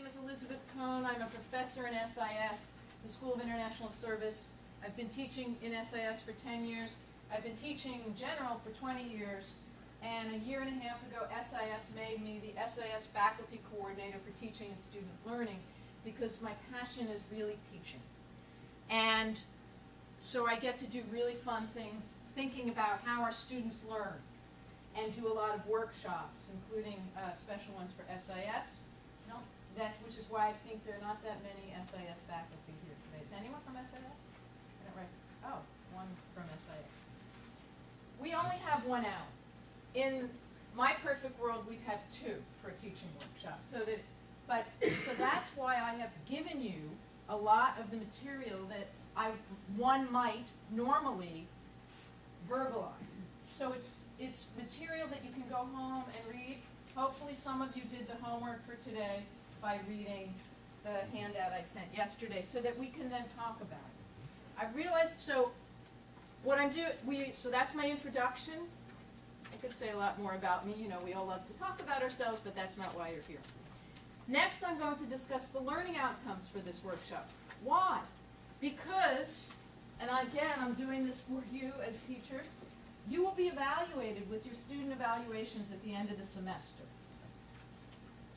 name is Elizabeth Cohn. I'm a professor in SIS, the School of International Service. I've been teaching in SIS for 10 years. I've been teaching in general for 20 years. And a year and a half ago, SIS made me the SIS faculty coordinator for teaching and student learning because my passion is really teaching. And so I get to do really fun things, thinking about how our students learn, and do a lot of workshops, including special ones for SIS. No, which is why I think there are not that many SIS faculty here today. Is anyone from SIS? Right. Oh, one from SIS. We only have 1 hour. In my perfect world, we'd have 2 for a teaching workshop. So that's why I have given you a lot of the material that one might normally verbalize. So it's material that you can go home and read. Hopefully some of you did the homework for today by reading the handout I sent yesterday so that we can then talk about it. I realized, so what I'm doing, so that's my introduction. I could say a lot more about me. You know, we all love to talk about ourselves, but that's not why you're here. Next, I'm going to discuss the learning outcomes for this workshop. Why? Because, and again, I'm doing this for you as teachers, you will be evaluated with your student evaluations at the end of the semester.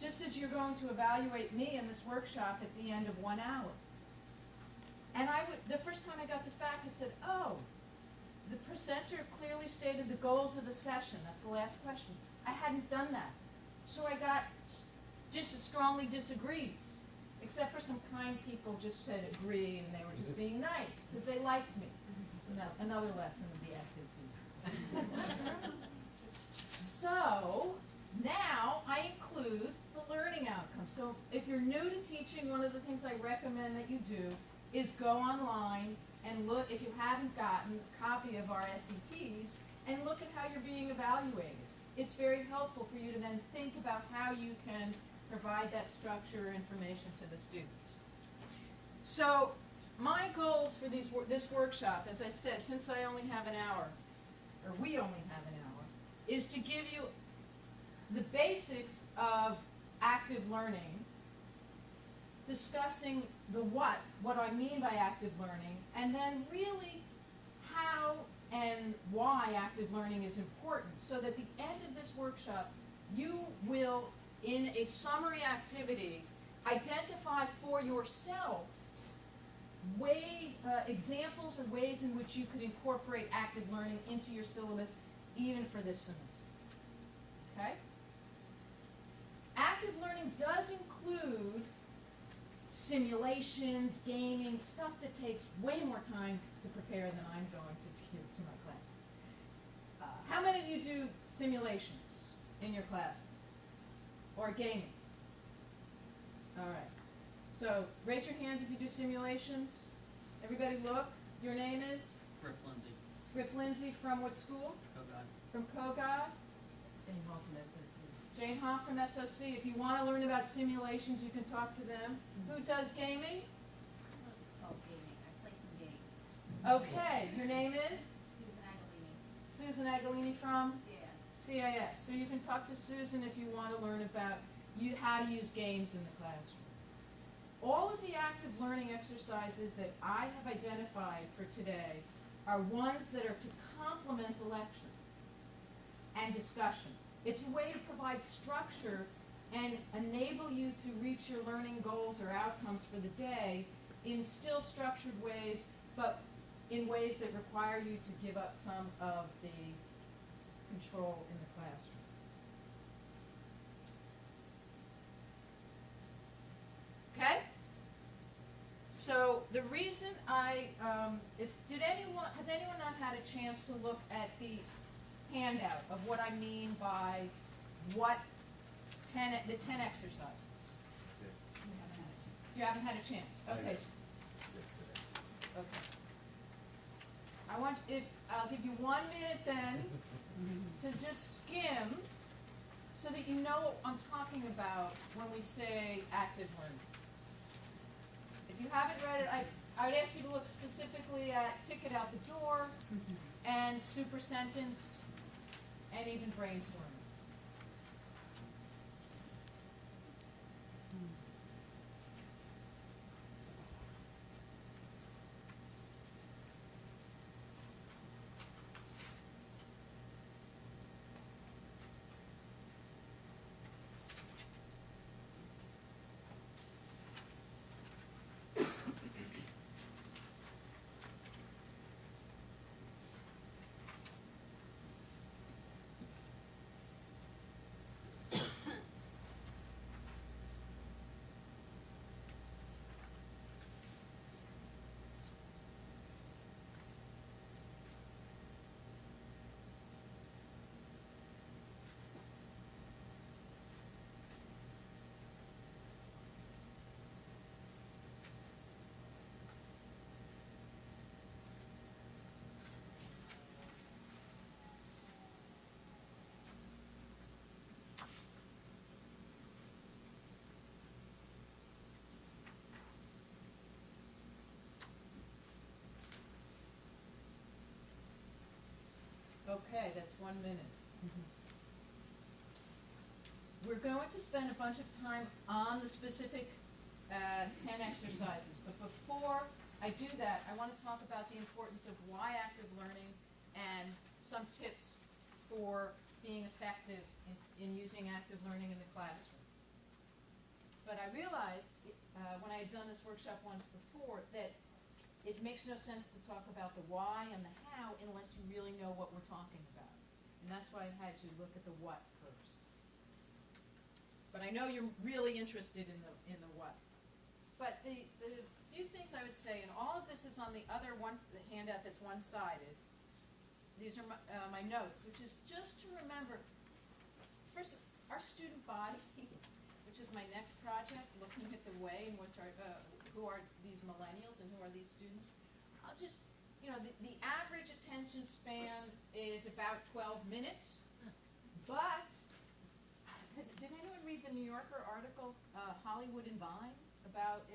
Just as you're going to evaluate me in this workshop at the end of 1 hour. And the first time I got this back, it said, oh, the presenter clearly stated the goals of the session. That's the last question. I hadn't done that. So I got just strongly disagrees, except for some kind people just said agree, and they were just being nice, because they liked me. So now, another lesson of the SAT. So now I include the learning outcomes. So if you're new to teaching, one of the things I recommend that you do is go online and look, if you haven't gotten a copy of our SATs, and look at how you're being evaluated. It's very helpful for you to then think about how you can provide that structure or information to the students. So my goals for this workshop, as I said, since I only have an hour, or we only have an hour, is to give you the basics of active learning, discussing the what I mean by active learning, and then really how and why active learning is important, so that at the end of this workshop, you will, in a summary activity, identify for yourself examples or ways in which you could incorporate active learning into your syllabus, even for this semester. Okay? Active learning does include simulations, gaming, stuff that takes way more time to prepare than I'm going to give to my class. How many of you do simulations in your classes? Or gaming? All right. So raise your hands if you do simulations. Everybody look. Your name is? Griff Lindsay. Griff Lindsay from what school? Cohn. From Cohn? Jane Hall from SOC. Jane Hall from SOC. If you want to learn about simulations, you can talk to them. Who does gaming? It's called gaming. I play some games. Okay. Your name is? Susan Aguilini. Susan Aguilini from? Yeah. CIS. So you can talk to Susan if you want to learn about how to use games in the classroom. All of the active learning exercises that I have identified for today are ones that are to complement the lecture and discussion. It's a way to provide structure and enable you to reach your learning goals or outcomes for the day in still structured ways, but in ways that require you to give up some of the control in the classroom. Okay? So the reason has anyone not had a chance to look at the handout of what I mean by the 10 exercises? You haven't had a chance. Okay. Okay. I'll give you 1 minute then to just skim so that you know what I'm talking about when we say active learning. If you haven't read it, I would ask you to look specifically at Ticket Out the Door and Super Sentence and even Brainstorming. Okay, that's 1 minute. We're going to spend a bunch of time on the specific 10 exercises, but before I do that, I want to talk about the importance of why active learning and some tips for being effective in using active learning in the classroom. But I realized when I had done this workshop once before that it makes no sense to talk about the why and the how unless you really know what we're talking about. And that's why I had you look at the what first. But I know you're really interested in the what. But the few things I would say, and all of this is on the other the handout that's one-sided. These are my notes, which is just to remember, first, our student body, which is my next project, looking at the way in which who are these millennials and who are these students. I'll just, the average attention span is about 12 minutes, but did anyone read the New Yorker article, Hollywood and Vine, about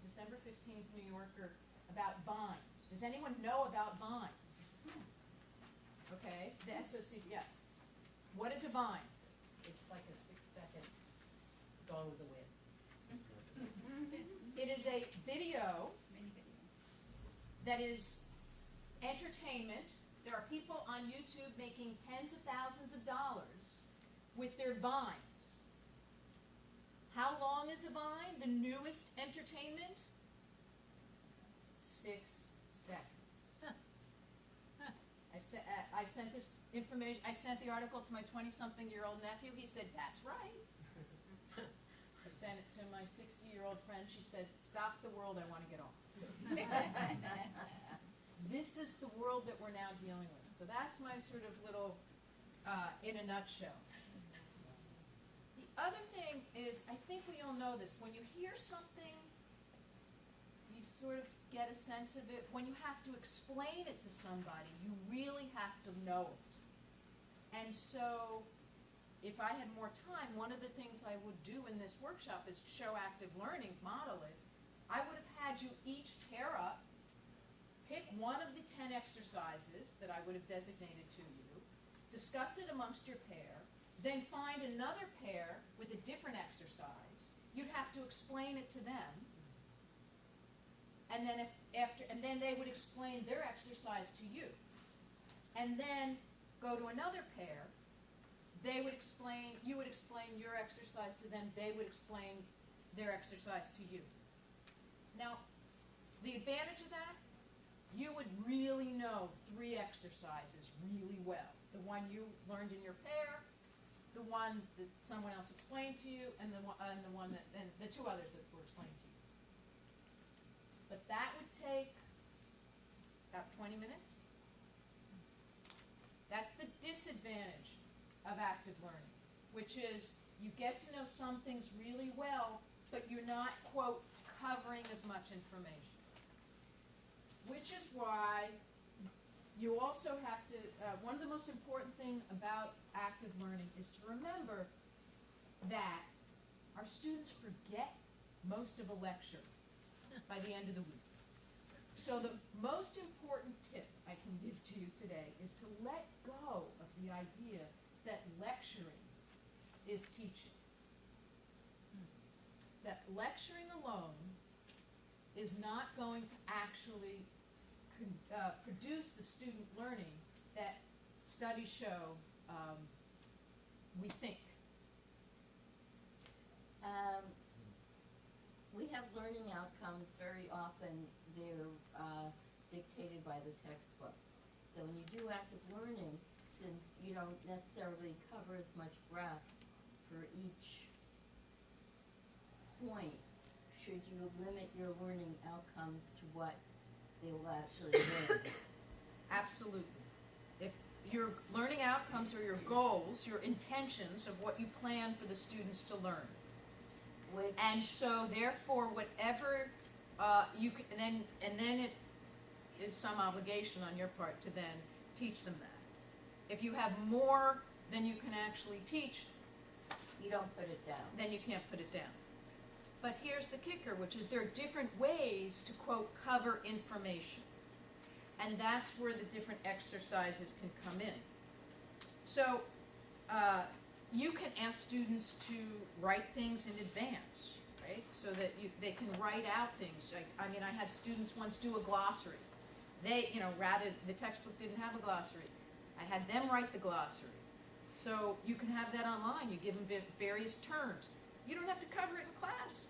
December 15th, New Yorker, about vines? Does anyone know about vines? Okay, the SOC, yes. What is a vine? It's like a 6-second Gone with the Wind. It is a video that is entertainment. There are people on YouTube making tens of thousands of dollars with their vines. How long is a vine? The newest entertainment? 6 seconds. I sent this information. I sent the article to my 20-something-year-old nephew. He said, "That's right." I sent it to my 60-year-old friend. She said, "Stop the world. I want to get off." This is the world that we're now dealing with. So that's my sort of little, in a nutshell. The other thing is, I think we all know this. When you hear something, you sort of get a sense of it. When you have to explain it to somebody, you really have to know it. And so, if I had more time, one of the things I would do in this workshop is show active learning, model it. I would have had you each pair up, pick one of the 10 exercises that I would have designated to you, discuss it amongst your pair, then find another pair with a different exercise. You'd have to explain it to them. And then and then they would explain their exercise to you. And then go to another pair. You would explain your exercise to them, they would explain their exercise to you. Now, the advantage of that, you would really know 3 exercises really well. The one you learned in your pair, the one that someone else explained to you, and the 2 others that were explained to you. But that would take about 20 minutes. That's the disadvantage of active learning, which is you get to know some things really well, but you're not, quote, covering as much information. Which is why you also have to, one of the most important things about active learning is to remember that our students forget most of a lecture by the end of the week. So the most important tip I can give to you today is to let go of the idea that lecturing is teaching. That lecturing alone is not going to actually produce the student learning that studies show we think. We have learning outcomes. Very often they're dictated by the textbook. So when you do active learning, since you don't necessarily cover as much breadth for each point, should you limit your learning outcomes to what they will actually learn? Absolutely. If your learning outcomes are your goals, your intentions of what you plan for the students to learn. And so, therefore, whatever you can, and then it is some obligation on your part to then teach them that. If you have more than you can actually teach, you don't put it down. Then you can't put it down. But here's the kicker, which is there are different ways to, quote, cover information. And that's where the different exercises can come in. So, you can ask students to write things in advance, right? So that they can write out things. I mean, I had students once do a glossary. They, the textbook didn't have a glossary. I had them write the glossary. So you can have that online. You give them various terms. You don't have to cover it in class.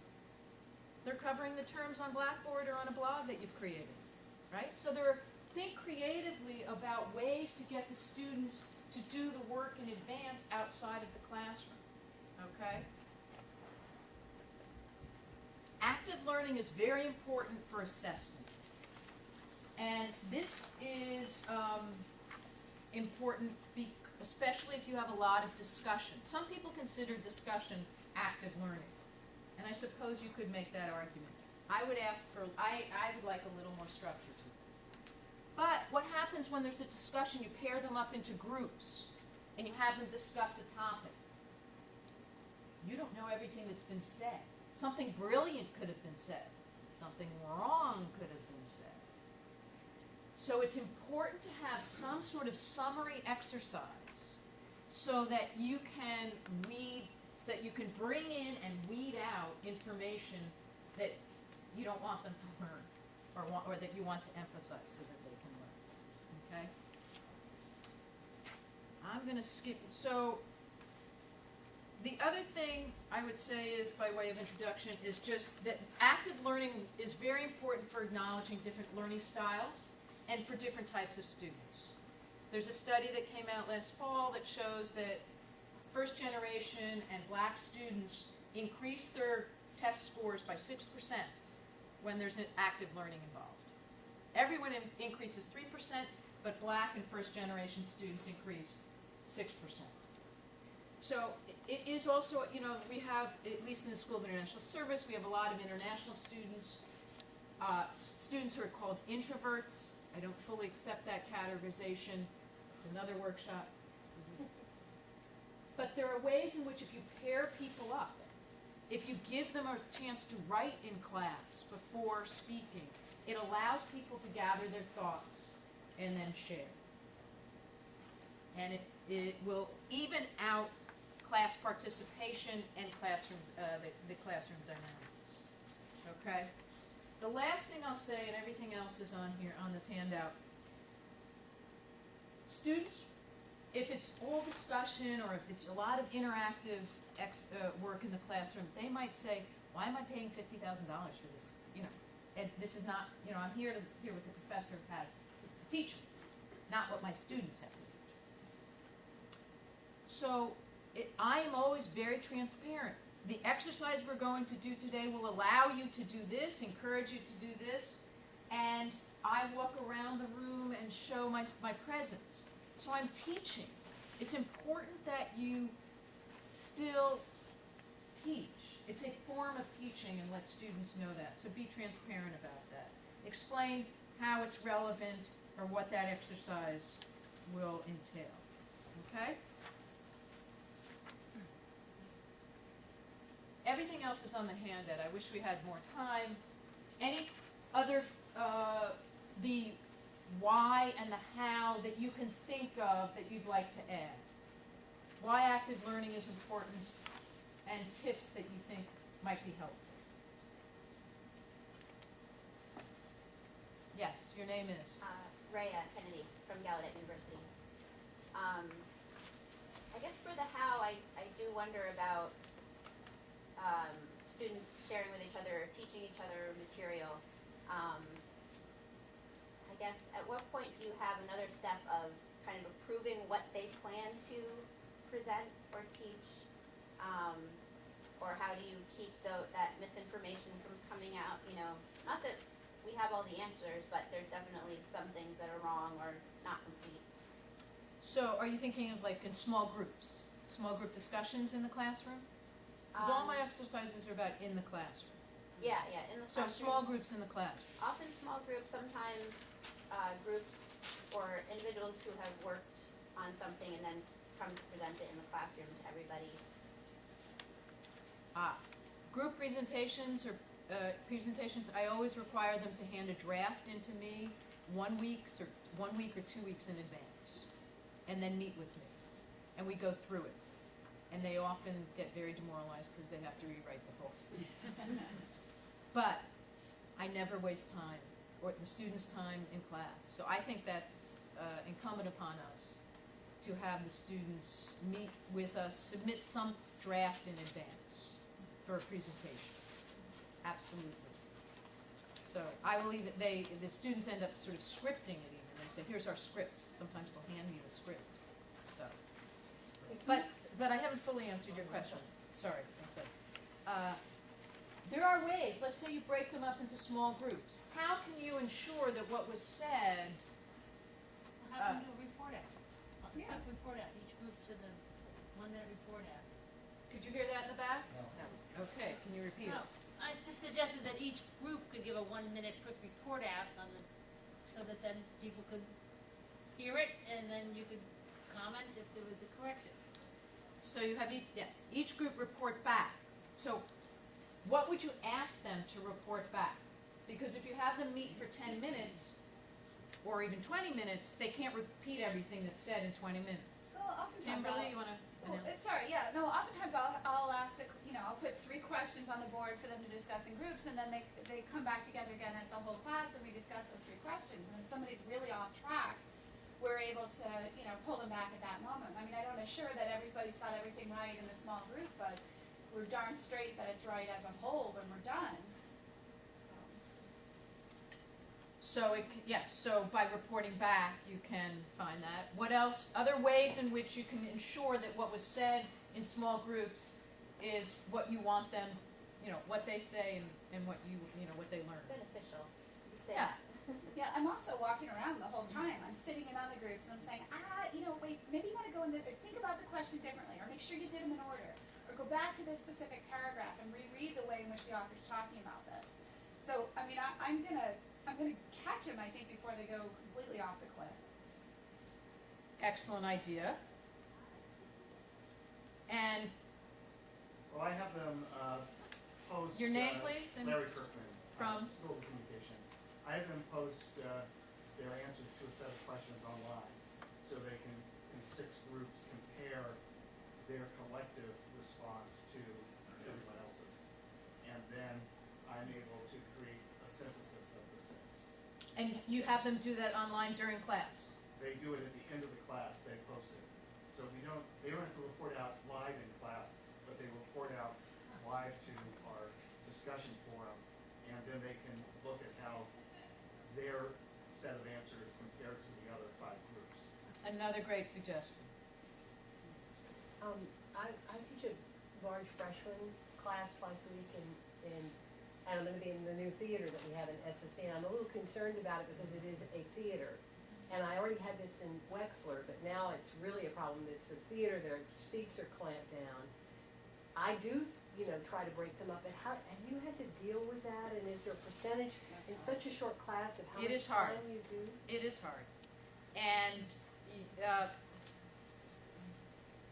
They're covering the terms on Blackboard or on a blog that you've created, right? So think creatively about ways to get the students to do the work in advance outside of the classroom, okay? Active learning is very important for assessment. And this is important, especially if you have a lot of discussion. Some people consider discussion active learning. And I suppose you could make that argument. I would like a little more structure to it. But what happens when there's a discussion, you pair them up into groups, and you have them discuss a topic. You don't know everything that's been said. Something brilliant could have been said. Something wrong could have been said. So it's important to have some sort of summary exercise so that you can bring in and weed out information that you don't want them to learn or that you want to emphasize so that they can learn. Okay? I'm going to skip. So the other thing I would say is, by way of introduction, is just that active learning is very important for acknowledging different learning styles and for different types of students. There's a study that came out last fall that shows that first generation and black students increase their test scores by 6% when there's an active learning involved. Everyone increases 3%, but black and first generation students increase 6%. So it is also, we have, at least in the School of International Service, we have a lot of international students, students who are called introverts. I don't fully accept that categorization. It's another workshop. But there are ways in which if you pair people up, if you give them a chance to write in class before speaking, it allows people to gather their thoughts and then share. And it will even out class participation and classroom, the classroom dynamics. Okay? The last thing I'll say, and everything else is on here, on this handout. Students, if it's all discussion or if it's a lot of interactive work in the classroom, they might say, why am I paying $50,000 for this? And this is not, I'm here to hear what the professor has to teach me, not what my students have to teach me. So I am always very transparent. The exercise we're going to do today will allow you to do this, encourage you to do this, and I walk around the room and show my presence. So I'm teaching. It's important that you still teach. It's a form of teaching, and let students know that. So be transparent about that. Explain how it's relevant or what that exercise will entail. Okay? Everything else is on the handout. I wish we had more time. Any other, the why and the how that you can think of that you'd like to add? Why active learning is important, and tips that you think might be helpful. Yes, your name is? Rhea Kennedy from Gallaudet University. I guess for the how, I do wonder about students sharing with each other, teaching each other material. I guess at what point do you have another step of kind of approving what they plan to present or teach? Or how do you keep that misinformation from coming out? Not that we have all the answers, but there's definitely some things that are wrong or not complete. So are you thinking of like in small groups? Small group discussions in the classroom? Because all my exercises are about in the classroom. Yeah, in the So classroom. small groups in the classroom. Often small groups, sometimes groups or individuals who have worked on something and then come to present it in the classroom to everybody. Group presentations or presentations, I always require them to hand a draft into me 1 week or 2 weeks in advance, and then meet with me. and we go through it. And they often get very demoralized because they have to rewrite the whole thing. But I never waste time, or the students' time in class. So I think that's incumbent upon us to have the students meet with us, submit some draft in advance for a presentation. Absolutely. So I will even, the students end up sort of scripting it even. They say, here's our script. Sometimes they'll hand me the script. So, but I haven't fully answered your question. Sorry, that's it. There are ways, let's say you break them up into small groups. How can you ensure that what was said, How can you do a report out? Yeah. Have a report out, each group to the one that report out. could you hear that in the back? No. Okay, can you repeat No, it? I just suggested that each group could give a 1-minute quick report out on the, so that then people could hear it, and then you could comment if there was a correction. So you have each group report back. So what would you ask them to report back? Because if you have them meet for 10 minutes, or even 20 minutes, they can't repeat everything that's said in 20 minutes. So oftentimes I'll, Kimberly, you wanna? oftentimes I'll ask I'll put 3 questions on the board for them to discuss in groups, and then they come back together again as a whole class, and we discuss those 3 questions. And if somebody's really off track, we're able to, pull them back at that moment. I mean, I don't assure that everybody's got everything right in the small group, but we're darn straight that it's right as a whole when we're done. So so by reporting back, you can find that. What else? Other ways in which you can ensure that what was said in small groups is what you want them, what they say and what what they learn. Beneficial. You could say Yeah. that. Yeah, I'm also walking around the whole time. I'm sitting in other groups and I'm saying, wait, maybe you want to go in think about the question differently, or make sure you did them in order, or go back to this specific paragraph and reread the way in which the author's talking about this. So, I mean, I'm gonna catch them, I think, before they go completely off the cliff. Excellent idea. And Well, I have them post. your name, please, and Larry Kirkman. from? School of Communication. I have them post their answers to a set of questions online, so they can, in 6 groups, compare their collective response to everyone else's. And then I'm able to create a synthesis of the 6. And you have them do that online during class. They do it at the end of the class, they post it. So they don't have to report out live in class, but they report out live to our discussion forum, and then they can look at how their set of answers compares to the other 5 groups. Another great suggestion. I teach a large freshman class twice a week, and I'm going to be in the new theater that we have in SOC, and I'm a little concerned about it because it is a theater. And I already had this in Wexler, but now it's really a problem. It's a theater, their seats are clamped down. I do, try to break them up, but have you had to deal with that? And is there a percentage in such a short class of how It much is hard. time you do? It is hard. And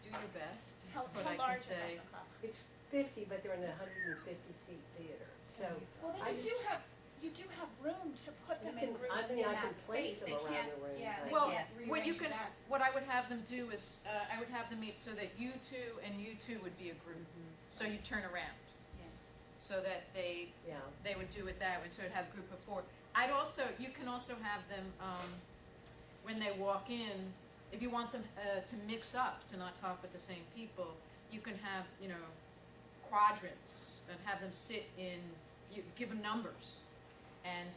do your best, is what I can say. It's 50, but they're in a 150-seat theater. So Well, then I you do have room to put them in I groups mean, in I that can place space. them They around can't, the room, yeah, but- they Well, can't what you rearrange can, the desk. what I would have them do is, I would have them meet so that you 2 and you 2 would be a group. So you turn around. Yeah. So that they would do it that way, so it'd have a group of 4. You can also have them, when they walk in, if you want them to mix up, to not talk with the same people, you can have, quadrants, and have them sit in, you give them numbers, and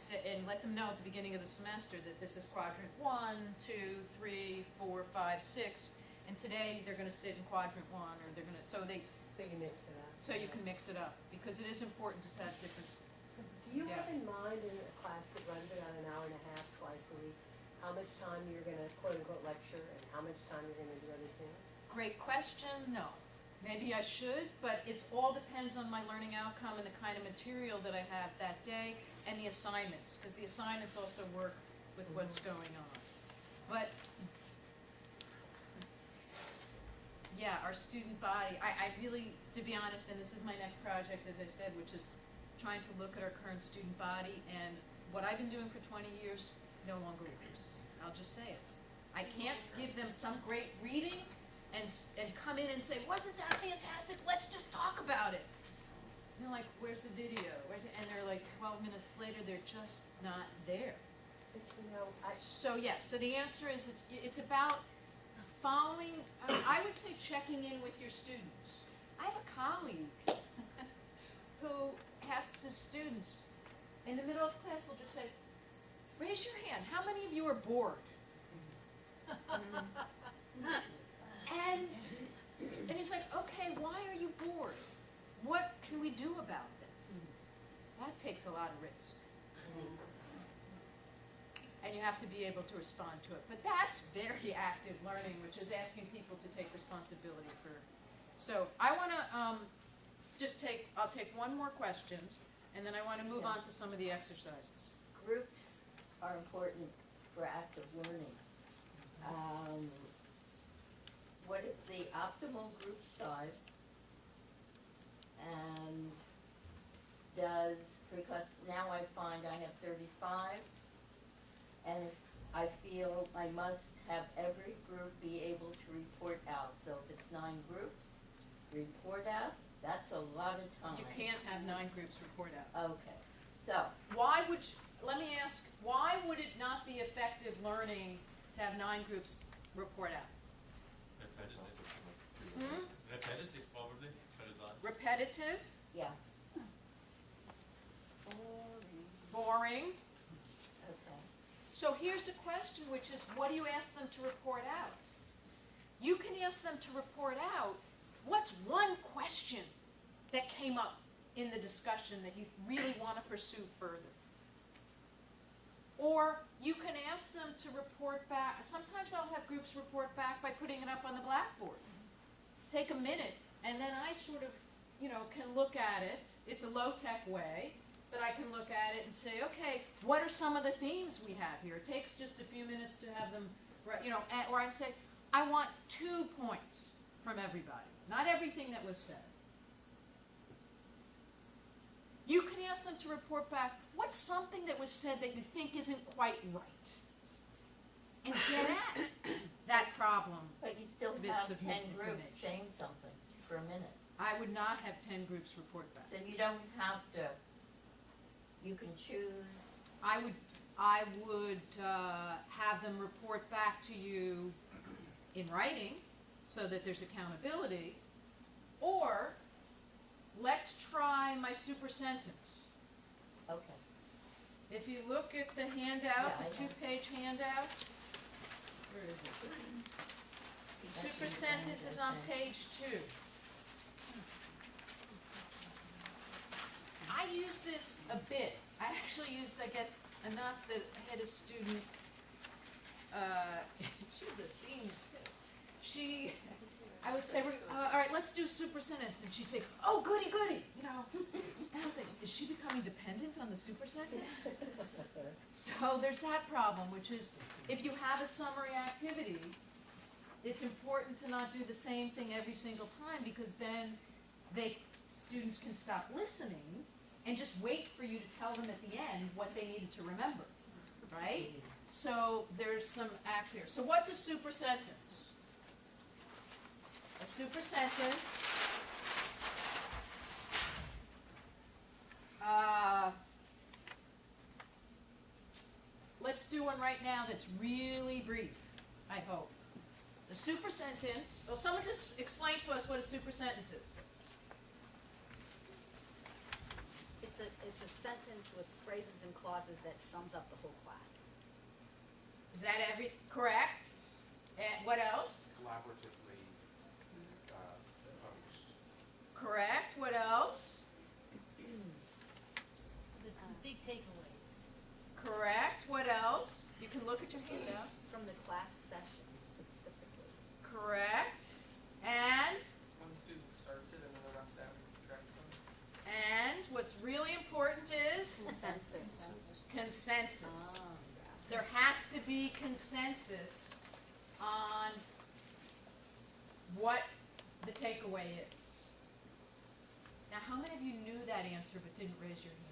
let them know at the beginning of the semester that this is quadrant 1, 2, 3, 4, 5, 6, and today they're gonna sit in quadrant 1, or they're gonna, so you mix it up. so you can mix it up, because it is important to have different. Do you Yeah. have in mind in a class that runs about an hour and a half twice a week, how much time you're going to quote-unquote lecture and how much time you're going to do other things? Great question, no. Maybe I should, but it all depends on my learning outcome and the kind of material that I have that day, and the assignments, because the assignments also work with what's going on. But, yeah, our student body, I really, to be honest, and this is my next project, as I said, which is trying to look at our current student body, and what I've been doing for 20 years no longer works. I'll just say it. I can't give them some great reading and come in and say, wasn't that fantastic? Let's just talk about it. And they're like, where's the video? And they're like 12 minutes later, they're just not there. But you know, So yes, so the answer is it's about following, I would say checking in with your students. I have a colleague who asks his students, in the middle of class, he'll just say, raise your hand, how many of you are bored? And he's like, okay, why are you bored? What can we do about this? That takes a lot of risk. And you have to be able to respond to it. But that's very active learning, which is asking people to take responsibility for. So I want to I'll take one more question, and then I want to move on to some of the exercises. Groups are important for active learning. What is the optimal group size? And because now I find I have 35, and if I feel I must have every group be able to report out. So if it's 9 groups, report out, that's a lot of time. You can't have 9 groups report out. Okay, so, Let me ask, why would it not be effective learning to have 9 groups report out? Repetitive, probably, for results. Repetitive, yeah, boring. okay. So here's the question, which is, what do you ask them to report out? You can ask them to report out, what's one question that came up in the discussion that you really want to pursue further? Or you can ask them to report back. Sometimes I'll have groups report back by putting it up on the blackboard. Take a minute, and then I sort of, can look at it. It's a low-tech way, but I can look at it and say, okay, what are some of the themes we have here? It takes just a few minutes to have them, or I can say, I want 2 points from everybody, not everything that was said. You can ask them to report back, what's something that was said that you think isn't quite right? And get at that problem. But you still Bits have of 10 groups information. saying something for a minute. I would not have 10 groups report back. So you don't have to, you can choose, I would have them report back to you in writing so that there's accountability, or let's try my super sentence. okay. If you look at the handout, Yeah, I the know. 2-page handout, where is it? That's Super the sentence is on thing. page 2. I use this a bit. I actually used, I guess, enough that I had a student, she was a senior too. I would say, all right, let's do super sentence. And she'd say, oh, goody, goody, And I was like, is she becoming dependent on the super sentence? So there's that problem, which is, if you have a summary activity, it's important to not do the same thing every single time, because then students can stop listening and just wait for you to tell them at the end what they needed to remember, right? So there's some acts here. So what's a super sentence? A super sentence let's do one right now that's really brief, I hope. A super sentence, well, someone just explain to us what a super sentence is. It's a sentence with phrases and clauses that sums up the whole class. Is that correct? And what else? Collaboratively proposed. Correct. What else? The big takeaways. Correct. What else? You can look at your handout. From the class session specifically. Correct. And When the student starts it and then the rest out and tracks them. what's really important is Consensus. consensus. Oh, There has to be consensus on what the takeaway is. Now, how many of you knew that answer but didn't raise your hand?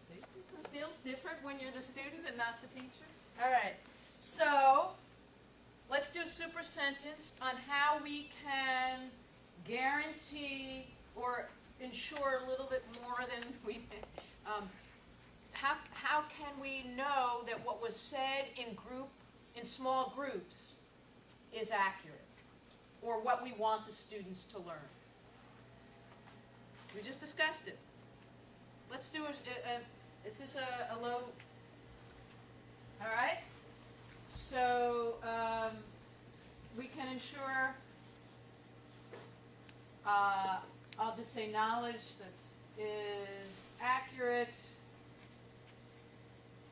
See, this feels different when you're the student and not the teacher. All right, so let's do a super sentence on how we can guarantee or ensure a little bit more than we, how can we know that what was said in small groups is accurate? Or what we want the students to learn? We just discussed it. Let's do is this a low, all right? So we can ensure, I'll just say knowledge that is accurate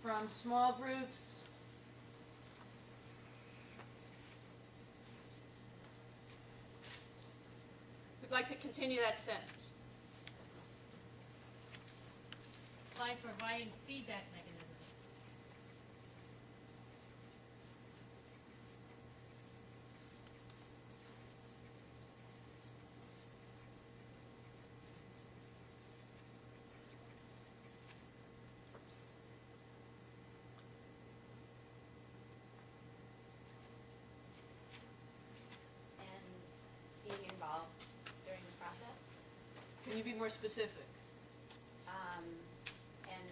from small groups. We'd like to continue that sentence. By providing feedback mechanisms. And being involved during the process. Can you be more specific? And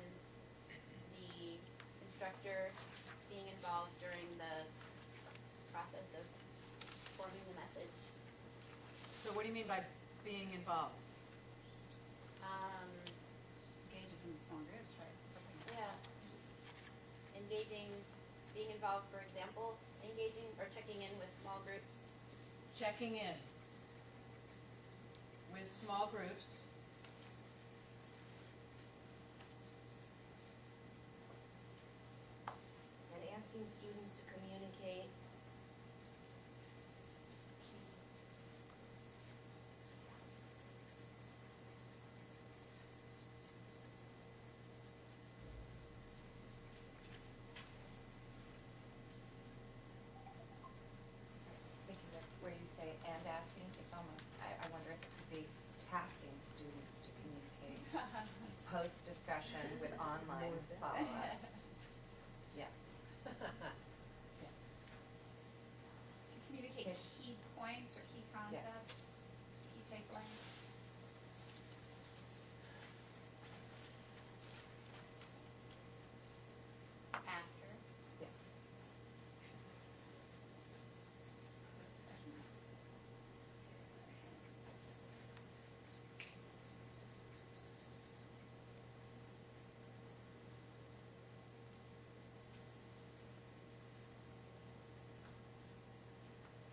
the instructor being involved during the process of forming the message. So what do you mean by being involved? Engages in small groups, right? Yeah. Engaging, being involved, for example, engaging or checking in with small groups. Checking in with small groups. And asking students to communicate. Thinking of where you say and asking, it's almost, I wonder if it could be tasking students to communicate post-discussion with online follow-up. Yes. To communicate key points or key concepts, key takeaways. After. Yes.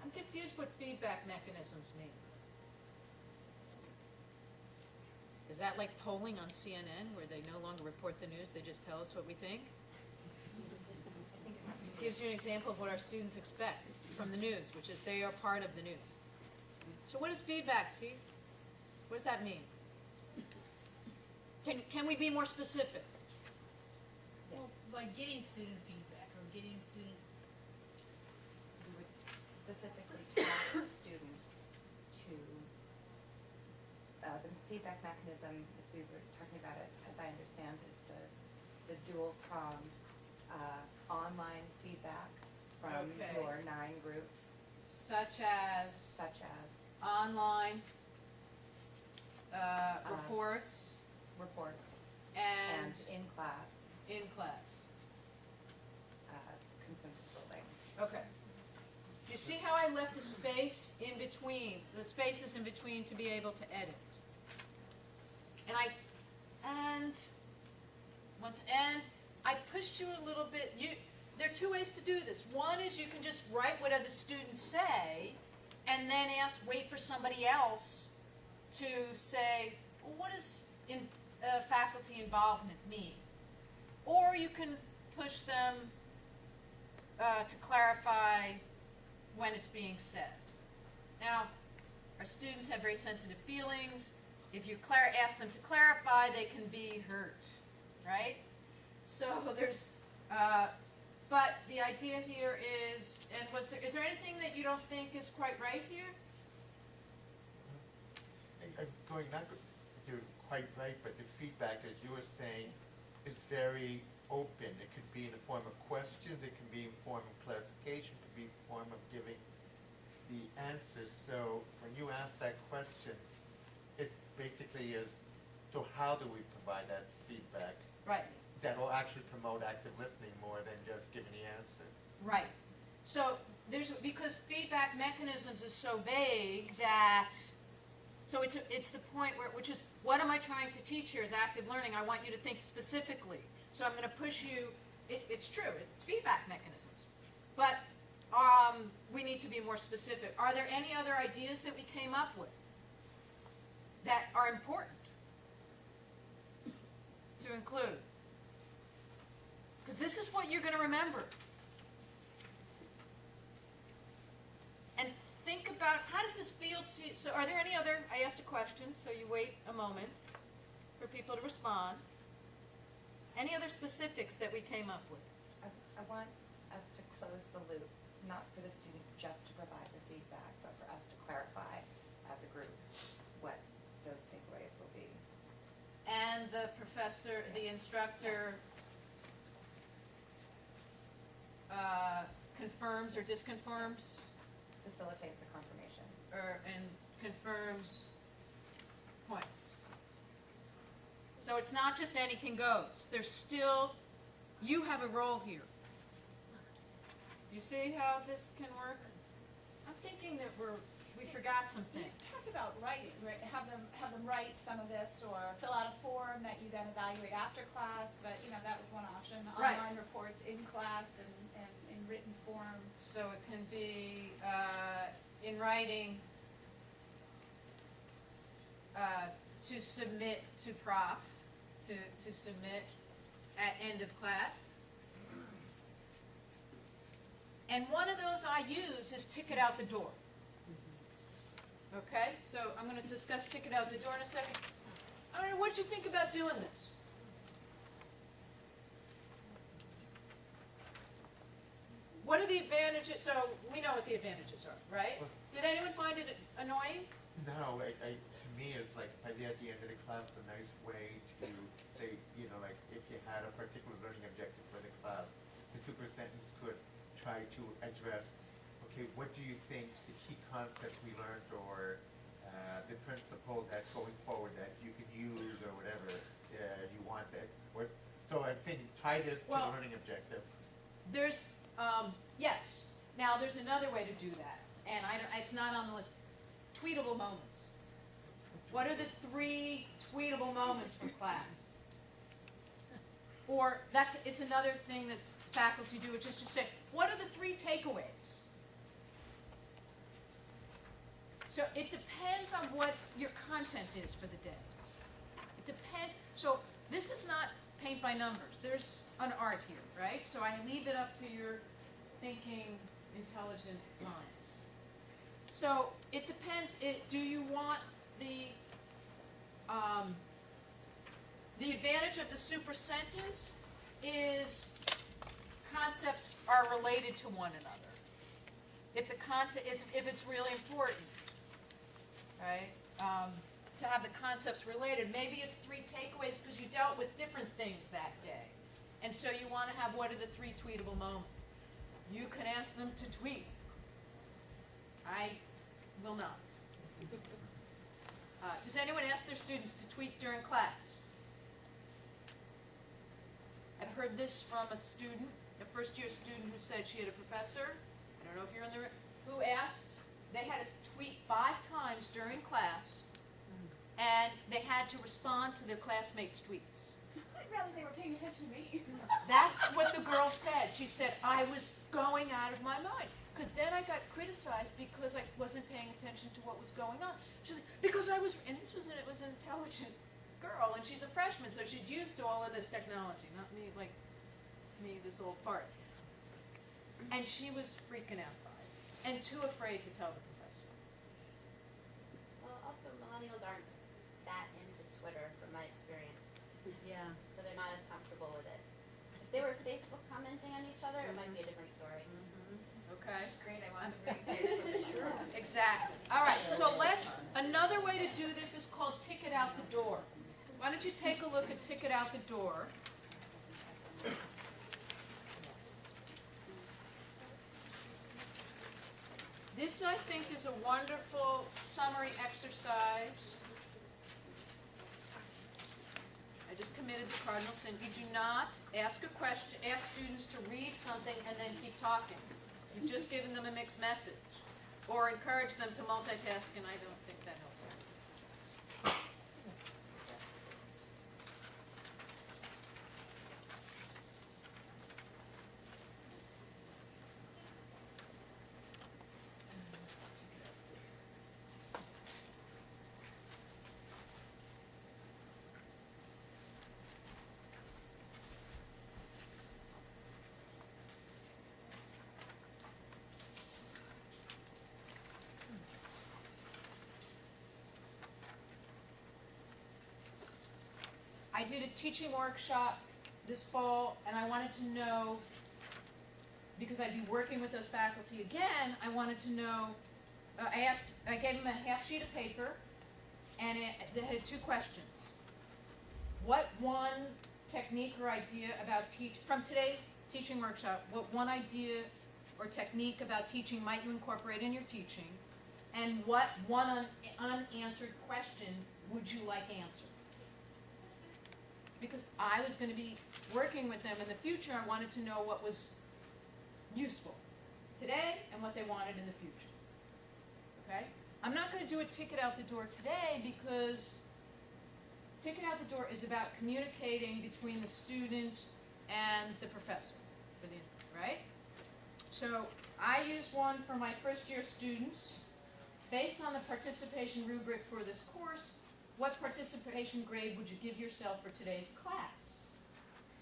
I'm confused what feedback mechanisms mean. Is that like polling on CNN where they no longer report the news, they just tell us what we think? Gives you an example of what our students expect from the news, which is they are part of the news. So what is feedback, see? What does that mean? Can we be more specific? Well, by getting student feedback or getting student, We would specifically task students to, the feedback mechanism, as we were talking about it, as I understand, is the dual-pronged online feedback from Okay. your 9 groups, Such as such as online reports reports and and in-class in class. consensus building. Okay. Do you see how I left the space in between, the spaces in between to be able to edit? And I pushed you a little bit. There are 2 ways to do this. One is you can just write what other students say and then wait for somebody else to say, well, what does faculty involvement mean? Or you can push them to clarify when it's being said. Now, our students have very sensitive feelings. If you ask them to clarify, they can be hurt, right? So there's, but the idea here is, and is there anything that you don't think is quite right here? Going not to quite right, but the feedback, as you were saying, is very open. It could be in the form of questions, it can be in form of clarification, it could be in form of answers, so when you ask that question, it basically is, so how do we provide that feedback? Right. That'll actually promote active listening more than just giving the answer. Right. So because feedback mechanisms is so vague that, so it's the point which is, what am I trying to teach here is active learning. I want you to think specifically. So I'm going to push you, it's true, it's feedback mechanisms. But we need to be more specific. Are there any other ideas that we came up with that are important to include? Because this is what you're going to remember. And think about, how does this feel to you? So are there any other, I asked a question, so you wait a moment for people to respond. Any other specifics that we came up with? I want us to close the loop, not for the students just to provide the feedback, but for us to clarify as a group what those takeaways will be. And the professor, the instructor confirms or disconfirms, Facilitates a confirmation. and confirms points. So it's not just anything goes. There's still, you have a role here. You see how this can work? I'm thinking that we forgot some You things. talked about writing, right? Have them write some of this or fill out a form that you then evaluate after class, but that was one option. Right. Online reports in class and in written form. So it can be in writing to submit to prof, to submit at end of class. And one of those I use is ticket out the door. Okay, so I'm going to discuss ticket out the door in a second. All right, what did you think about doing this? What are the advantages? So we know what the advantages are, right? Did anyone find it annoying? No, to me, it's like, if I did at the end of the class, a nice way to say, like, if you had a particular learning objective for the class, the super sentence could try to address, okay, what do you think the key concepts we learned, or the principle that's going forward that you can use, or whatever you want that. So I'm thinking, tie this to the learning objective. There's, yes. Now, there's another way to do that, and it's not on the list. Tweetable moments. What are the 3 tweetable moments from class? Or it's another thing that faculty do, which is to say, what are the 3 takeaways? So it depends on what your content is for the day. It depends. So this is not paint by numbers. There's an art here, right? So I leave it up to your thinking, intelligent minds. So it depends. Do you want the advantage of the super sentence is concepts are related to one another. If the content is, if it's really important, right? To have the concepts related. Maybe it's 3 takeaways because you dealt with different things that day. And so you want to have, what are the 3 tweetable moments? You can ask them to tweet. I will not. Does anyone ask their students to tweet during class? I've heard this from a student, a first-year student who said she had a professor, I don't know if you're in the room, who asked, they had to tweet 5 times during class, and they had to respond to their classmates' tweets. I'd rather they were paying attention to me. That's what the girl said. She said, I was going out of my mind. Because then I got criticized because I wasn't paying attention to what was going on. She's like, because I was, and it was an intelligent girl, and she's a freshman, so she's used to all of this technology, not me, like me, this old fart. And she was freaking out by it, and too afraid to tell the professor. Well, also millennials aren't that into Twitter, from my experience. Yeah. So they're not as comfortable with it. If they were Facebook commenting on each other, it might be a different story. Okay? Great, I want to read Facebook. Sure. Exactly. All right, so another way to do this is called ticket out the door. Why don't you take a look at ticket out the door? This, I think, is a wonderful summary exercise. I just committed the cardinal sin. You do not ask a question, ask students to read something and then keep talking. You've just given them a mixed message. Or encourage them to multitask, and I don't think that helps them. I did a teaching workshop this fall, and I wanted to know, because I'd be working with those faculty again, I wanted to know, I gave them a half sheet of paper, and it had 2 questions. What one technique or idea about from today's teaching workshop, what one idea or technique about teaching might you incorporate in your teaching, and what one unanswered question would you like answered? Because I was going to be working with them in the future, I wanted to know what was useful today and what they wanted in the future. Okay? I'm not going to do a ticket out the door today because ticket out the door is about communicating between the student and the professor, right? So I used one for my first year students. Based on the participation rubric for this course, what participation grade would you give yourself for today's class?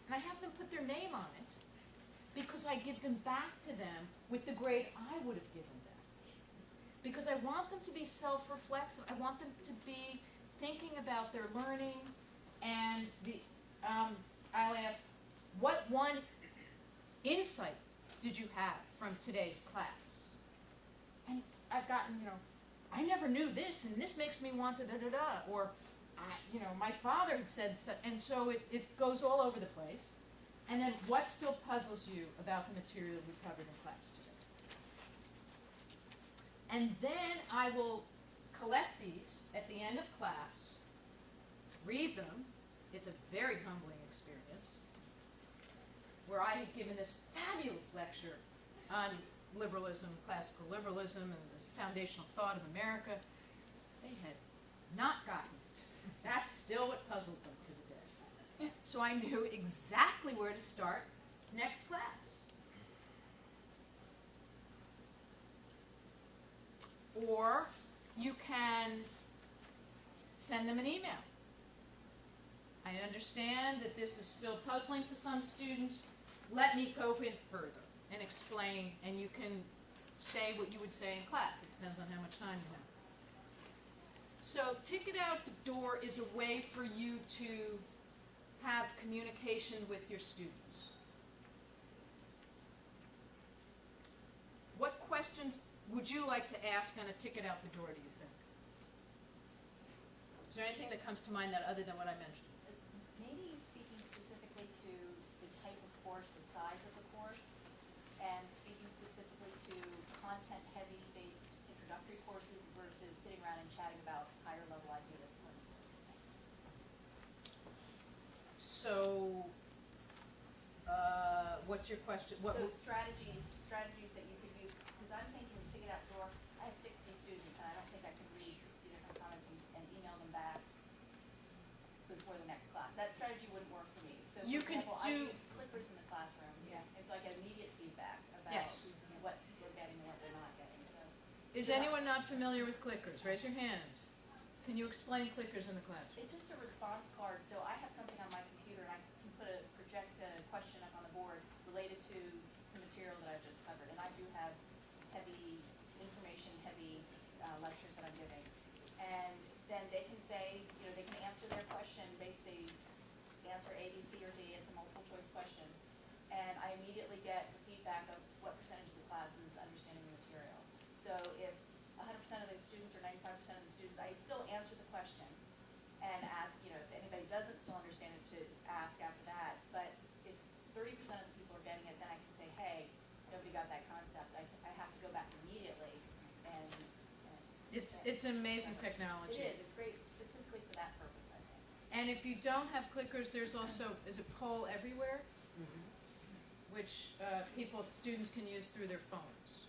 And I have them put their name on it because I give them back to them with the grade I would have given them. Because I want them to be self-reflexive. I want them to be thinking about their learning, and I'll ask, what one insight did you have from today's class? And I've gotten, I never knew this, and this makes me want to da-da-da, or, my father had said, so, and so it goes all over the place. And then what still puzzles you about the material we covered in class today? And then I will collect these at the end of class, read them. It's a very humbling experience, where I had given this fabulous lecture on liberalism, classical liberalism, and the foundational thought of America. They had not gotten it. That's still what puzzled them to the day. So I knew exactly where to start next class. Or you can send them an email. I understand that this is still puzzling to some students. Let me go in further and explain, and you can say what you would say in class. It depends on how much time you have. So ticket out the door is a way for you to have communication with your students. What questions would you like to ask on a ticket out the door, do you think? Is there anything that comes to mind that other than what I mentioned? Maybe speaking specifically to the type of course, the size of the course, and speaking specifically to content-heavy based introductory courses versus sitting around and chatting about higher level ideas. So, what's your question? So strategies that you could use, because I'm thinking to get out the door, I have 60 students, and I don't think I can read 60 different comments and email them back before the next class. That strategy wouldn't work for me. So for example, I use clickers in the classroom, and so I get immediate feedback about what people are getting and what they're not getting. So, is anyone not familiar with clickers? Raise your hand. Can you explain clickers in the classroom? It's just a response card. So I have something on my computer, and I can project a question up on the board related to some material that I've just covered. And I do have heavy information, heavy lectures that I'm giving. And then they can say, they can answer their question, basically answer A, B, C, or D. It's a multiple choice question. And I immediately get the feedback of what percentage of the class is understanding the material. So if 100% of the students or 95% of the students, I still answer the question and ask, if anybody doesn't still understand it, to ask after that. But if 30% of the people are getting it, then I can say, hey, nobody got that concept. I have to go back immediately It's amazing technology. It is, it's great specifically for that purpose, I think. And if you don't have clickers, there's also, is it Poll Everywhere? Which students can use through their phones.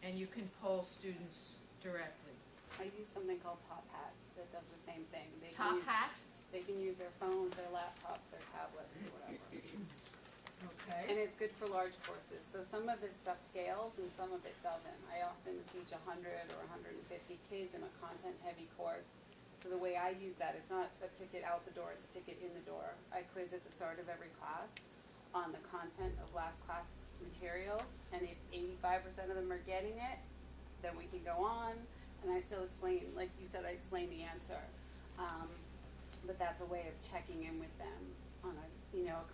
And you can poll students directly. I use something called Top Hat that does the same thing. Top Hat? They can use their phones, their laptops, their tablets, or whatever. And Okay. it's good for large courses. So some of this stuff scales and some of it doesn't. I often teach 100 or 150 kids in a content-heavy course. So the way I use that, it's not a ticket out the door, it's a ticket in the door. I quiz at the start of every class on the content of last class material, and if 85% of them are getting it, then we can go on, and I still explain, like you said, I explain the answer. But that's a way of checking in with them on a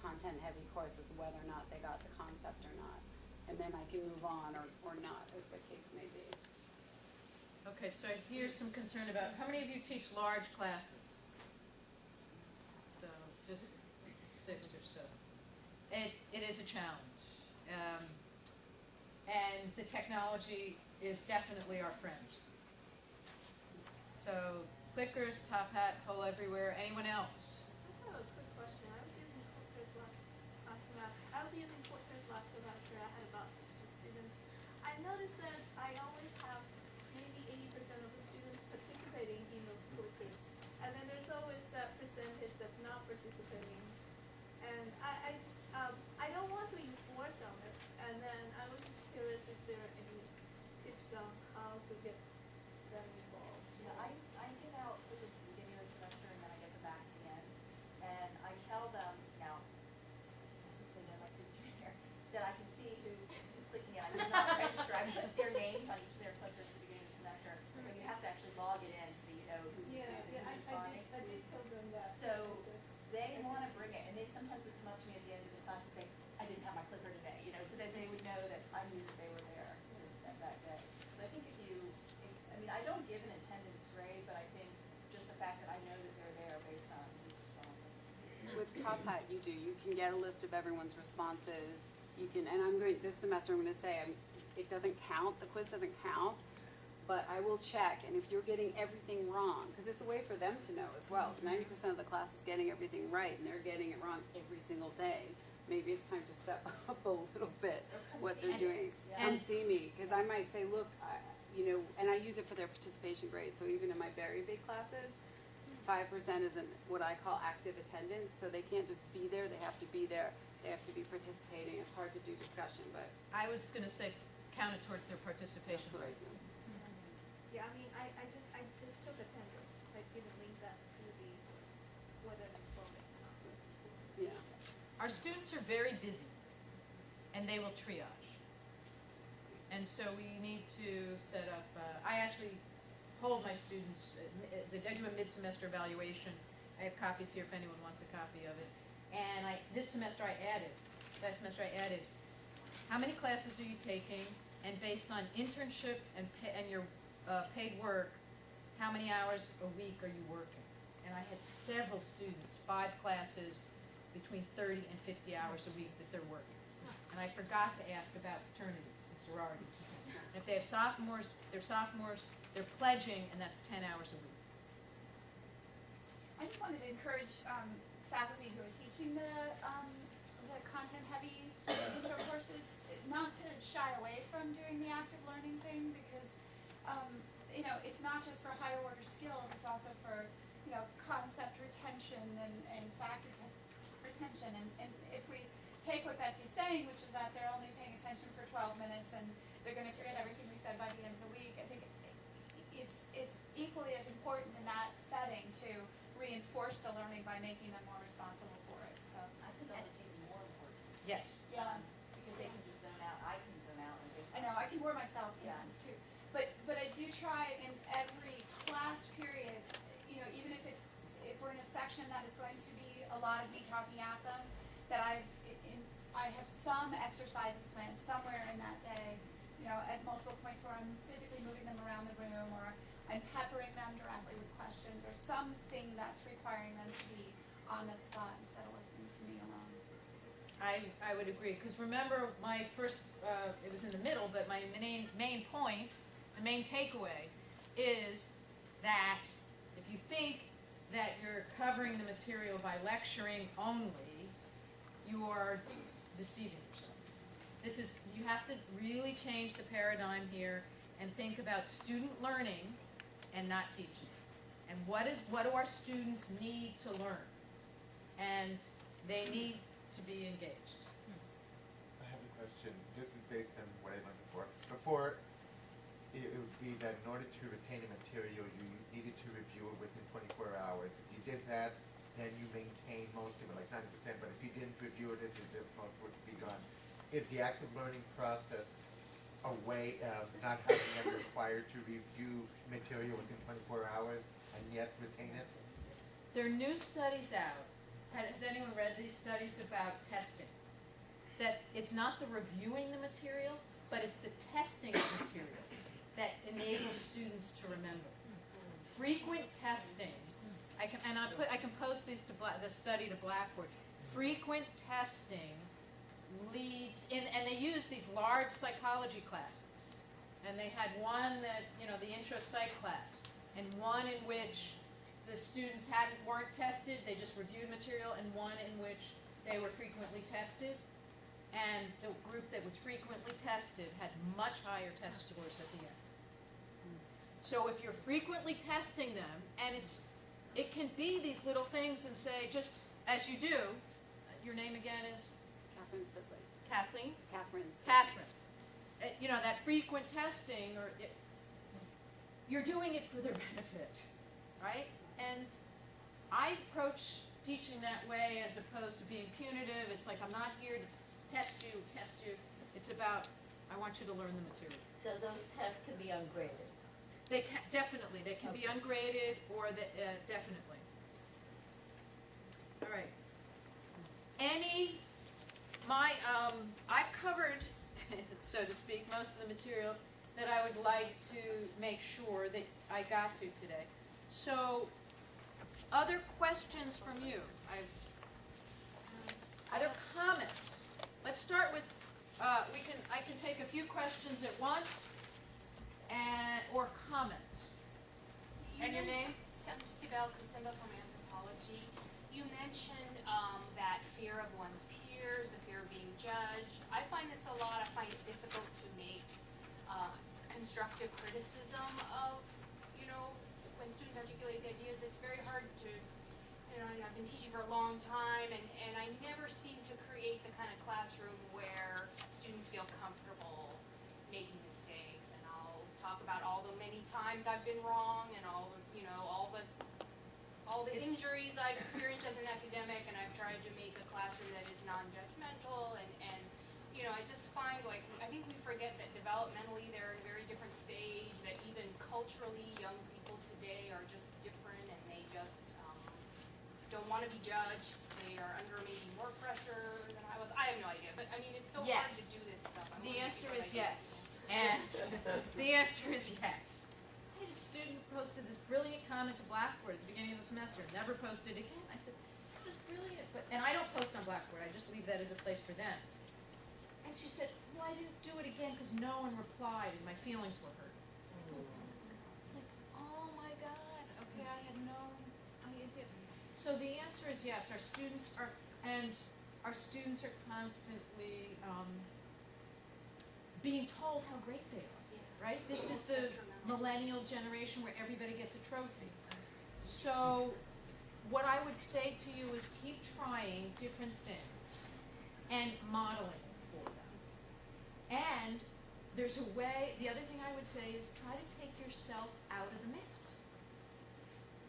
content-heavy course as to whether or not they got the concept or not. And then I can move on or not, as the case may be. Okay, so here's some concern about, how many of you teach large classes? So, just 6 or so. It is a challenge. And the technology is definitely our friend. So, clickers, Top Hat, Poll Everywhere, anyone else? I have a quick question. I was using clickers last semester. I had about 60 students. I noticed that I always have maybe 80% of the students participating in those clickers. And then there's always that percentage that's not participating. And I don't want to enforce on it. And then I was just curious if there are any tips on how to get them involved. Yeah, I get out at the beginning of the semester and then I get them back at the end. And I tell them, now, hopefully none of my students are in here, that I can see who's clicking in. I do not register, I put their names on each of their clickers at the beginning of the semester. And you have to actually log it in so you know who's responding. I did tell them that. So they want to bring it, and they sometimes would come up to me at the end of the class and say, I didn't have my clicker today, so that they would know that I knew that they were there that day. But I think I don't give an attendance grade, but I think just the fact that I know that they're there based on who's responding. With Top Hat, you do. You can get a list of everyone's responses. You can, and this semester I'm going to say, it doesn't count, the quiz doesn't count, but I will check, and if you're getting everything wrong, because it's a way for them to know as well. 90% of the class is getting everything right, and they're getting it wrong every single day. Maybe it's time to step up a little bit what they're doing and see me, because I might say, look, and I use it for their participation grade. So even in my very big classes, 5% isn't what I call active attendance. So they can't just be there; they have to be there. They have to be participating. It's hard to do discussion, but I was going to say count it towards their participation that's what I rate. do. Yeah, I just took attendance. I didn't link that to the whether they voted or not. Yeah. Our students are very busy, and they will triage. And so we need to set up, I actually polled my students, I do a mid-semester evaluation. I have copies here if anyone wants a copy of it. And last semester I added, how many classes are you taking? And based on internship and your paid work, how many hours a week are you working? And I had several students, 5 classes, between 30 and 50 hours a week that they're working. And I forgot to ask about fraternities and sororities. And if they have sophomores, they're pledging, and that's 10 hours a week. I just wanted to encourage faculty who are teaching the content-heavy intro courses not to shy away from doing the active learning thing, because it's not just for higher order skills, it's also for concept retention and fact retention. And if we take what Betsy's saying, which is that they're only paying attention for 12 minutes and they're going to forget everything we said by the end of the week, I think it's equally as important in that setting to reinforce the learning by making them more responsible for it. So I think that's even more important. Yes. Yeah. Because they can just zone out, I can zone out. I know, I can bore myself sometimes too. But I do try in every class period, even if we're in a section that is going to be a lot of me talking at them, that I have some exercises planned somewhere in that day, at multiple points where I'm physically moving them around the room, or I'm peppering them directly with questions, or something that's requiring them to be on the spot instead of listening to me alone. I would agree, because remember my first, it was in the middle, but my main point, and the main takeaway is that if you think that you're covering the material by lecturing only, you are deceiving yourself. You have to really change the paradigm here and think about student learning and not teaching. And what do our students need to learn? And they need to be engaged. I have a question. This is based on what I learned before. Before, it would be that in order to retain a material, you needed to review it within 24 hours. If you did that, then you maintain most of it, like 90%. But if you didn't review it, most would be gone. Is the active learning process a way of not having them required to review material within 24 hours and yet retain it? There are new studies out. Has anyone read these studies about testing? That it's not the reviewing the material, but it's the testing of material that enables students to remember. Frequent testing, I can post these to the study to Blackboard. Frequent testing leads in, and they use these large psychology classes, and they had one that, the intro psych class, and one in which the students weren't tested, they just reviewed material, and one in which they were frequently tested. And the group that was frequently tested had much higher test scores at the end. So if you're frequently testing them, and it can be these little things and say, just as you do, your name again is? Catherine Stipley. Kathleen? Catherine Stipley. Catherine. That frequent testing, you're doing it for their benefit, right? And I approach teaching that way as opposed to being punitive. It's like, I'm not here to test you. It's about, I want you to learn the material. So those tests can be ungraded. They can, definitely. They can be ungraded or definitely. All right. I've covered, so to speak, most of the material that I would like to make sure that I got to today. So, other questions from you? Other comments? Let's start with, I can take a few questions at once, or comments. And your name? Sibel Kusimba from Anthropology. You mentioned that fear of one's peers, the fear of being judged. I find this a lot. I find it difficult to make constructive criticism of, when students articulate the ideas. It's very hard to, I've been teaching for a long time, and I never seem to create the kind of classroom where students feel comfortable making mistakes. And I'll talk about all the many times I've been wrong and all the injuries I've experienced as an academic, and I've tried to make a classroom that is non-judgmental, and I just find, I think we forget that developmentally they're at a very different stage, that even culturally young people today are just different, and they just don't want to be judged. They are under maybe more pressure than I was. I have no idea, but it's so hard to do this stuff. The answer is yes. And the answer is yes. I had a student who posted this brilliant comment to Blackboard at the beginning of the semester, never posted again. I said, that was brilliant. And I don't post on Blackboard, I just leave that as a place for them. And she said, well, I didn't do it again because no one replied and my feelings were hurt. It's like, oh my God, okay, I had no idea. So the answer is yes, our students are constantly being told how great they are, right? This is the millennial generation where everybody gets a trophy. So what I would say to you is keep trying different things and modeling for them. And there's a way, the other thing I would say is try to take yourself out of the mix.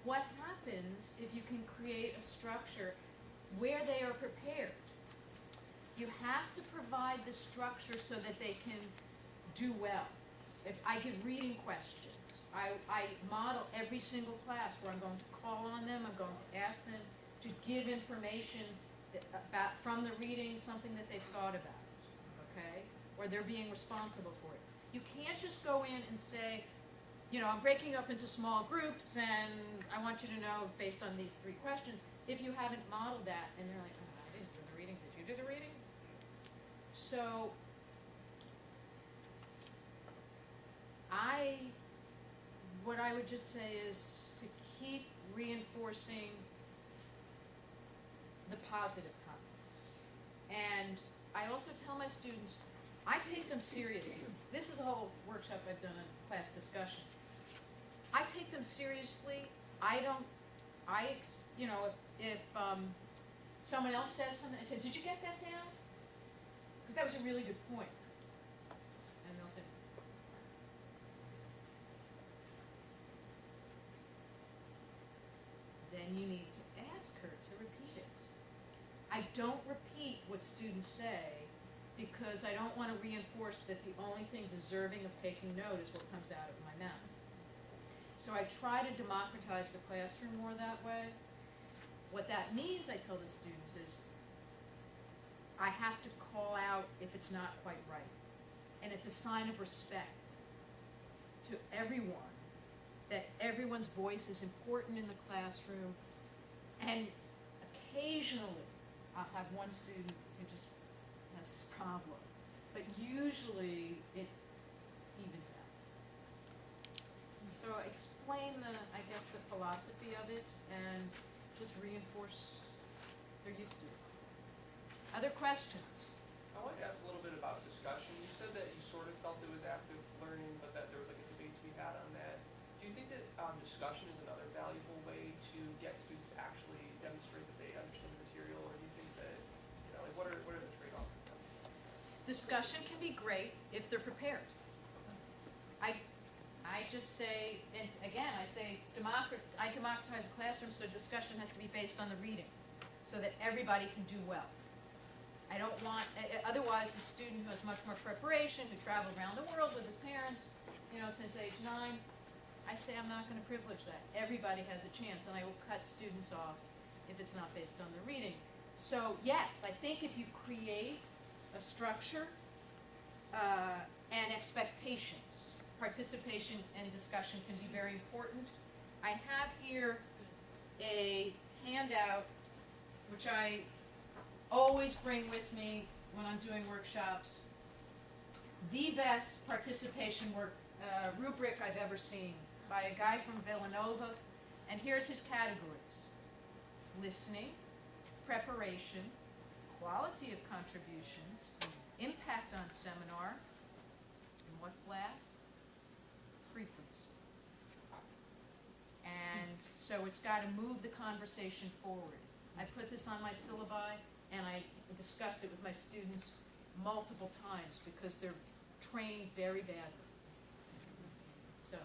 What happens if you can create a structure where they are prepared? You have to provide the structure so that they can do well. If I give reading questions, I model every single class where I'm going to call on them, I'm going to ask them to give information from the reading, something that they've thought about, okay? Or they're being responsible for it. You can't just go in and say, I'm breaking up into small groups and I want you to know based on these 3 questions, if you haven't modeled that, and they're like, oh, I didn't do the reading, did you do the reading? So, what I would just say is to keep reinforcing the positive comments. And I also tell my students, I take them seriously. This is a whole workshop I've done on class discussion. I take them seriously. If someone else says something, I say, did you get that down? Because that was a really good point. And they'll say, then you need to ask her to repeat it. I don't repeat what students say because I don't want to reinforce that the only thing deserving of taking note is what comes out of my mouth. So I try to democratize the classroom more that way. What that means, I tell the students, is I have to call out if it's not quite right. And it's a sign of respect to everyone, that everyone's voice is important in the classroom. And occasionally, I'll have one student who just has this problem. But usually, it evens out. So I explain the philosophy of it and just reinforce they're used to it. Other questions? I wanted to ask a little bit about discussion. You said that you sort of felt it was active learning, but that there was like a debate to be had on that. Do you think that discussion is another valuable way to get students to actually demonstrate that they understand the material, or do you think that, what are the trade-offs? Discussion can be great if they're prepared. I just say, and again, I say I democratize a classroom, so discussion has to be based on the reading, so that everybody can do well. I don't want, otherwise the student who has much more preparation, who traveled around the world with his parents, since age 9, I say I'm not going to privilege that. Everybody has a chance, and I will cut students off if it's not based on the reading. So yes, I think if you create a structure and expectations, participation and discussion can be very important. I have here a handout which I always bring with me when I'm doing workshops. The best participation rubric I've ever seen by a guy from Villanova, and here's his categories: listening, preparation, quality of contributions, impact on seminar, and what's last? Frequency. And so it's got to move the conversation forward. I put this on my syllabi, and I discuss it with my students multiple times because they're trained very badly. So,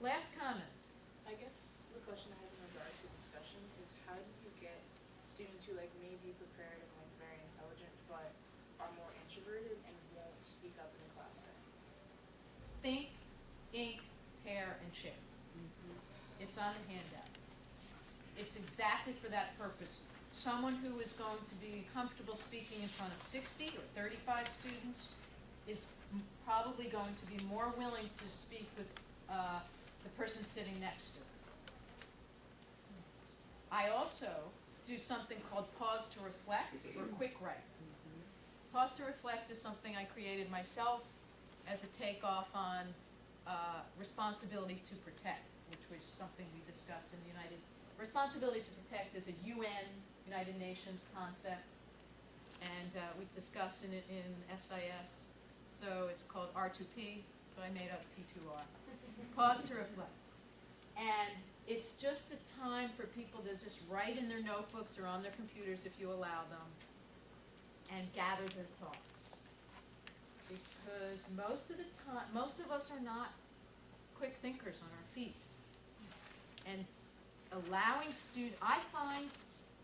last comment. I guess the question I have in regards to discussion is, how do you get students who may be prepared and very intelligent but are more introverted and won't speak up in the class setting? Think, ink, pair, and share. It's on the handout. It's exactly for that purpose. Someone who is going to be comfortable speaking in front of 60 or 35 students is probably going to be more willing to speak with the person sitting next to them. I also do something called pause to reflect, or quick write. Pause to reflect is something I created myself as a takeoff on responsibility to protect, which was something we discussed in the responsibility to protect is a UN, United Nations concept, and we discussed it in SIS. So it's called R2P, so I made up P2R. Pause to reflect. And it's just a time for people to just write in their notebooks or on their computers, if you allow them, and gather their thoughts. Because most of the time, most of us are not quick thinkers on our feet. And allowing I find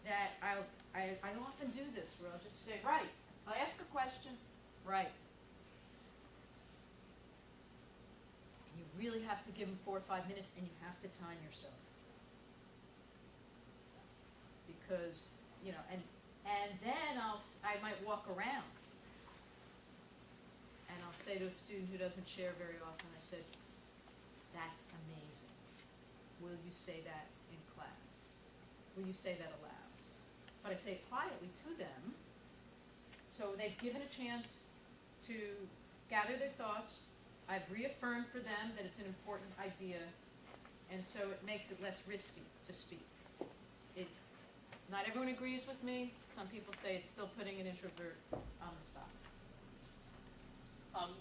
that I often do this, where I'll just say, right, I'll ask a question, right. You really have to give them 4 or 5 minutes, and you have to time yourself. Because, and then I might walk around, and I'll say to a student who doesn't share very often, I said, that's amazing. Will you say that in class? Will you say that aloud? But I say it quietly to them, so they've given a chance to gather their thoughts, I've reaffirmed for them that it's an important idea, and so it makes it less risky to speak. Not everyone agrees with me. Some people say it's still putting an introvert on the spot.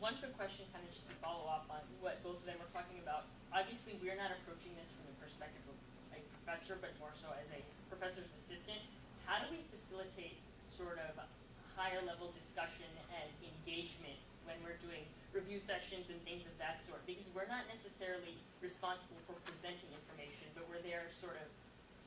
One quick question, kind of just to follow up on what both of them were talking about. Obviously, we're not approaching this from the perspective of a professor, but more so as a professor's assistant. How do we facilitate sort of higher level discussion and engagement when we're doing review sessions and things of that sort? Because we're not necessarily responsible for presenting information, but we're there sort of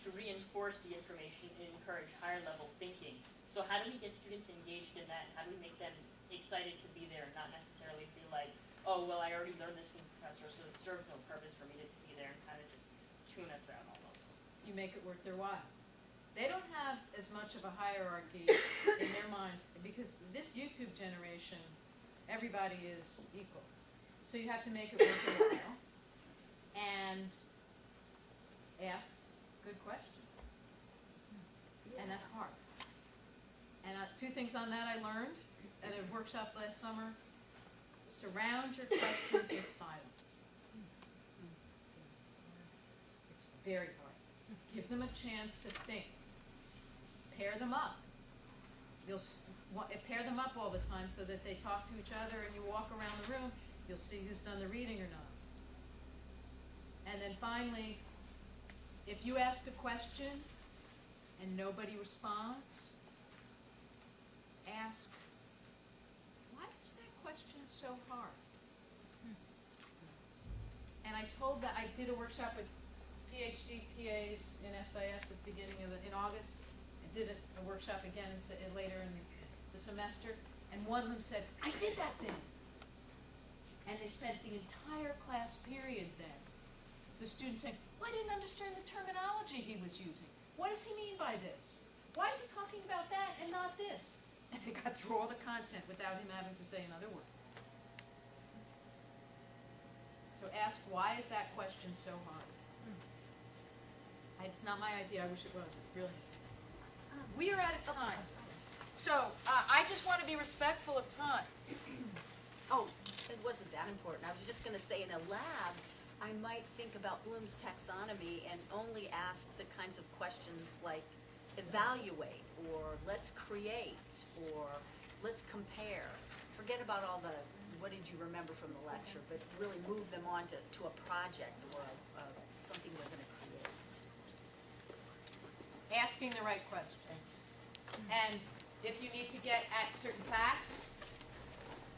to reinforce the information and encourage higher level thinking. So how do we get students engaged in that? How do we make them excited to be there and not necessarily feel like, oh, well, I already learned this from the professor, so it serves no purpose for me to be there, and kind of just tune us out almost. You make it worth their while. They don't have as much of a hierarchy in their minds, because this YouTube generation, everybody is equal. So you have to make it worth their while and ask good questions. And that's hard. And two things on that I learned at a workshop last summer. Surround your questions with silence. It's very hard. Give them a chance to think. Pair them up. Pair them up all the time so that they talk to each other, and you walk around the room, you'll see who's done the reading or not. And then finally, if you ask a question and nobody responds, ask, why is that question so hard? And I did a workshop with PhD TAs in SIS at the beginning of in August. I did a workshop again later in the semester, and one of them said, I did that then. And they spent the entire class period then, the students saying, well, I didn't understand the terminology he was using. What does he mean by this? Why is he talking about that and not this? And they got through all the content without him having to say another word. So ask, why is that question so hard? It's not my idea. I wish it was. It's brilliant. We are out of time. So I just want to be respectful of time. Oh, it wasn't that important. I was just going to say, in a lab, I might think about Bloom's taxonomy and only ask the kinds of questions like evaluate, or let's create, or let's compare. Forget about all the what did you remember from the lecture, but really move them on to a project or something we're going to create. Asking the right questions. And if you need to get at certain facts,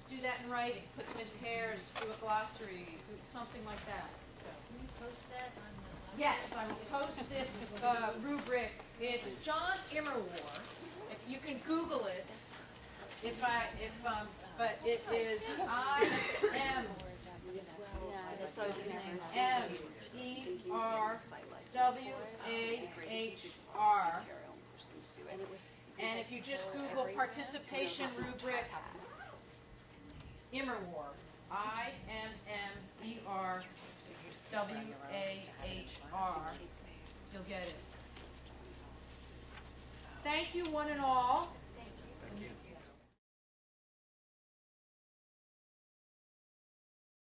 do that in writing. Put them in pairs, do a glossary, do something like that. So. Can you post that on the website? Yes, I will post this rubric. It's John Immerwar. If you can Google it, but it is IMMERWAHR. And if you just Google participation rubric Immerwar, IMMERWAHR, you'll get it. Thank you, one and all.